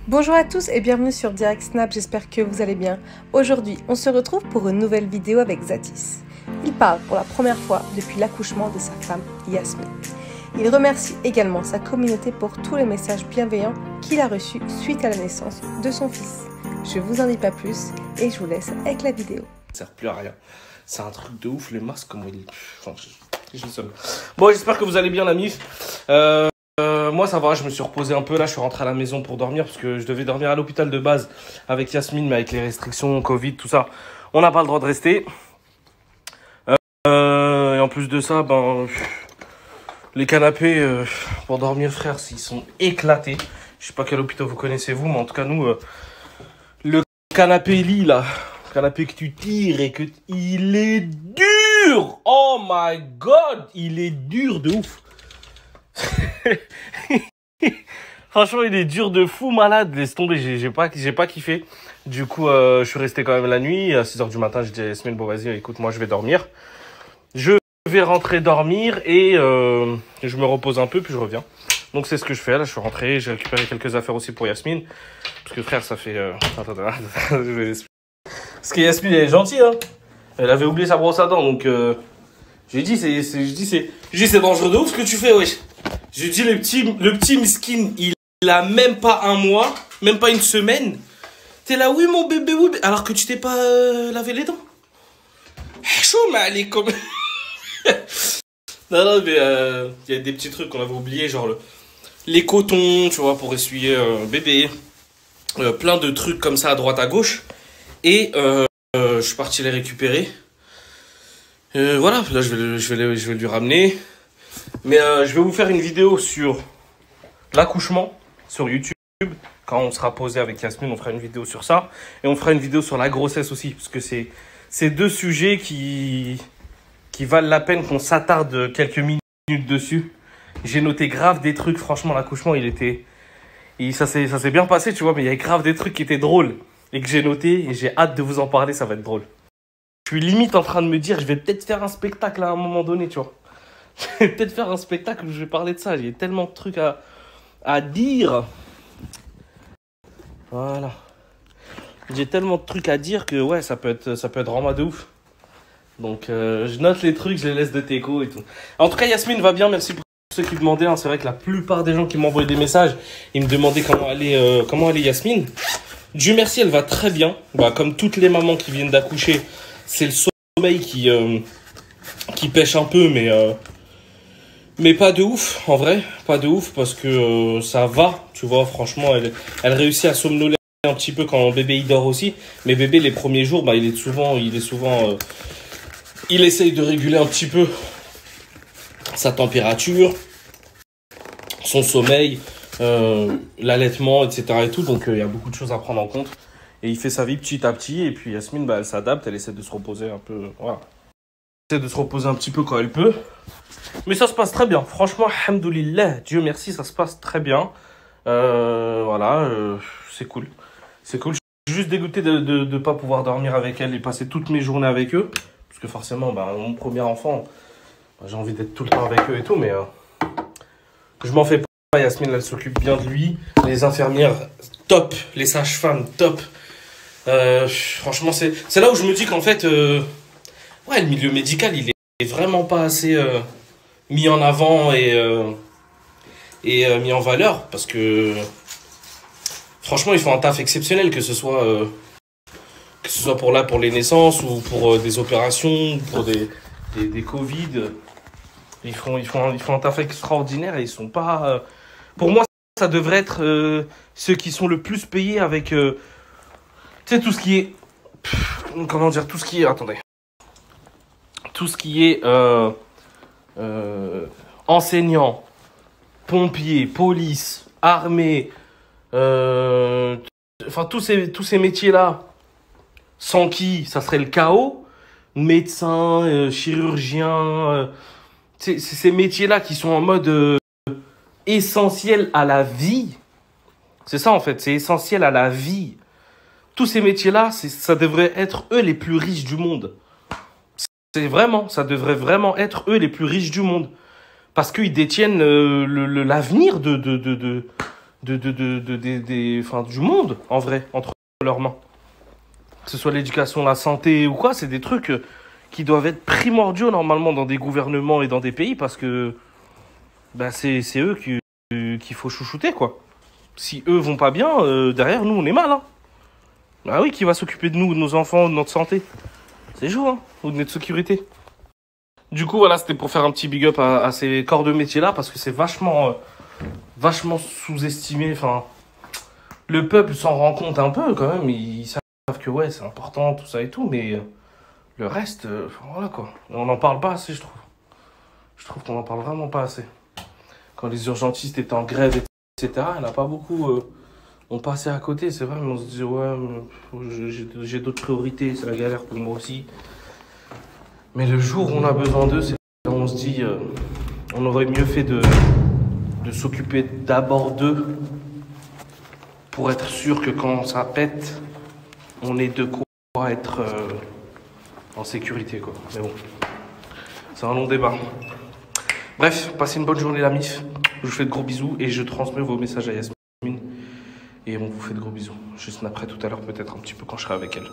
Bonjour à tous et bienvenue sur Direct Snap, j'espère que vous allez bien. Aujourd'hui, on se retrouve pour une nouvelle vidéo avec Zatis. Il parle pour la première fois depuis l'accouchement de sa femme, Yasmine. Il remercie également sa communauté pour tous les messages bienveillants qu'il a reçus suite à la naissance de son fils. Je vous en dis pas plus et je vous laisse avec la vidéo. Ça sert plus à rien. C'est un truc de ouf, les masques, comment il... Enfin, je le somme. Bon, j'espère que vous allez bien, la mif. Moi, ça va, je me suis reposé un peu. Là, je suis rentré à la maison pour dormir parce que je devais dormir à l'hôpital de base avec Yasmine, mais avec les restrictions, Covid, tout ça, on n'a pas le droit de rester. Et en plus de ça, les canapés pour dormir, frère, ils sont éclatés. Je sais pas quel hôpital vous connaissez, vous, mais en tout cas, nous, le canapé lit, là, le canapé que tu tires et que... Il est dur! Oh my God! Il est dur de ouf! Franchement, il est dur de fou, malade. Laisse tomber, j'ai pas kiffé. Du coup, je suis resté quand même la nuit. À 6h du matin, j'ai dit à Yasmine, bon, vas-y, écoute, moi, je vais dormir. Je vais rentrer dormir et je me repose un peu, puis je reviens. Donc, c'est ce que je fais. Là, je suis rentré. J'ai récupéré quelques affaires aussi pour Yasmine. Parce que, frère, ça fait... Attends, parce que Yasmine, elle est gentille, hein. Elle avait oublié sa brosse à dents, donc... J'ai dit, c'est dangereux de ouf ce que tu fais, wesh. J'ai dit, le petit miskin, il a même pas un mois, même pas une semaine. T'es là, oui, mon bébé, oui, alors que tu t'es pas lavé les dents. Chaud, mais allez, comme... Non, mais il y a des petits trucs qu'on avait oubliés, genre les cotons, tu vois, pour essuyer bébé. Plein de trucs comme ça à droite, à gauche. Et je suis parti les récupérer. Voilà, là je vais lui ramener. Mais je vais vous faire une vidéo sur l'accouchement sur YouTube. Quand on sera posé avec Yasmine, on fera une vidéo sur ça. Et on fera une vidéo sur la grossesse aussi. Parce que c'est deux sujets qui valent la peine qu'on s'attarde quelques minutes dessus. J'ai noté grave des trucs. Franchement, l'accouchement, ça s'est bien passé, tu vois. Mais il y a grave des trucs qui étaient drôles. Et que j'ai noté. Et j'ai hâte de vous en parler, ça va être drôle. Je suis limite en train de me dire, je vais peut-être faire un spectacle à un moment donné, tu vois. Je vais peut-être faire un spectacle où je vais parler de ça. J'ai tellement de trucs à dire. Voilà. J'ai tellement de trucs à dire que ouais, ça peut être vraiment de ouf. Donc je note les trucs, je les laisse de teco et tout. En tout cas, Yasmine va bien, merci pour ceux qui demandaient. Hein. C'est vrai que la plupart des gens qui m'envoyaient des messages, ils me demandaient comment allait Yasmine. Dieu merci, elle va très bien. Comme toutes les mamans qui viennent d'accoucher. C'est le sommeil qui pêche un peu, mais pas de ouf, en vrai. Pas de ouf, parce que ça va, tu vois, franchement, elle réussit à somnoler un petit peu quand bébé il dort aussi. Mais bébé, les premiers jours, il essaye de réguler un petit peu sa température, son sommeil, l'allaitement, etc. et tout. Donc, il y a beaucoup de choses à prendre en compte. Et il fait sa vie petit à petit. Et puis Yasmine, elle s'adapte. Elle essaie de se reposer un peu. Voilà. Elle essaie de se reposer un petit peu quand elle peut. Mais ça se passe très bien. Franchement, alhamdoulilah. Dieu merci, ça se passe très bien. Voilà. C'est cool. C'est cool. Je suis juste dégoûté de ne pas pouvoir dormir avec elle et passer toutes mes journées avec eux. Parce que forcément, mon premier enfant, j'ai envie d'être tout le temps avec eux et tout. Mais je m'en fais pas. Yasmine, elle s'occupe bien de lui. Les infirmières, top. Les sages-femmes, top. Franchement, c'est là où je me dis qu'en fait, ouais, le milieu médical, il est vraiment pas assez mis en avant et mis en valeur. Parce que, franchement, ils font un taf exceptionnel, que ce soit pour les naissances ou pour des opérations, pour des Covid. Ils font un taf extraordinaire et ils sont pas... Pour moi, ça devrait être ceux qui sont le plus payés avec... tu sais, tout ce qui est... comment dire, tout ce qui est... Attendez. Tout ce qui est enseignant, pompier, police, armée, enfin tous ces métiers-là, sans qui ça serait le chaos. Médecin, chirurgien, ces métiers-là qui sont en mode essentiel à la vie. C'est ça en fait, c'est essentiel à la vie. Tous ces métiers-là, ça devrait être eux les plus riches du monde. Ça devrait vraiment être eux les plus riches du monde. Parce qu'ils détiennent l'avenir de enfin, du monde, en vrai, entre leurs mains. Que ce soit l'éducation, la santé ou quoi, c'est des trucs qui doivent être primordiaux normalement dans des gouvernements et dans des pays parce que bah, c'est eux qu'il faut chouchouter, quoi. Si eux vont pas bien, derrière nous on est mal, hein. Ah oui, qui va s'occuper de nous, de nos enfants, de notre santé? C'est chaud, hein, ou de notre sécurité. Du coup, voilà, c'était pour faire un petit big up à ces corps de métier-là, parce que c'est vachement sous-estimé. Enfin, le peuple s'en rend compte un peu, quand même. Ils savent que, ouais, c'est important, tout ça et tout, mais le reste, enfin, voilà, quoi. On n'en parle pas assez, je trouve. Je trouve qu'on n'en parle vraiment pas assez. Quand les urgentistes étaient en grève, etc., il n'y en a pas beaucoup... on passait à côté, c'est vrai, mais on se disait, ouais, j'ai d'autres priorités, c'est la galère pour moi aussi. Mais le jour où on a besoin d'eux, c'est là où on se dit, on aurait mieux fait de s'occuper d'abord d'eux pour être sûr que quand ça pète, on ait de quoi être en sécurité, quoi. Mais bon, c'est un long débat. Bref, passez une bonne journée, la MIF. Je vous fais de gros bisous et je transmets vos messages à Yasmine. Et on vous fait de gros bisous. Je snapperai tout à l'heure peut-être un petit peu quand je serai avec elle.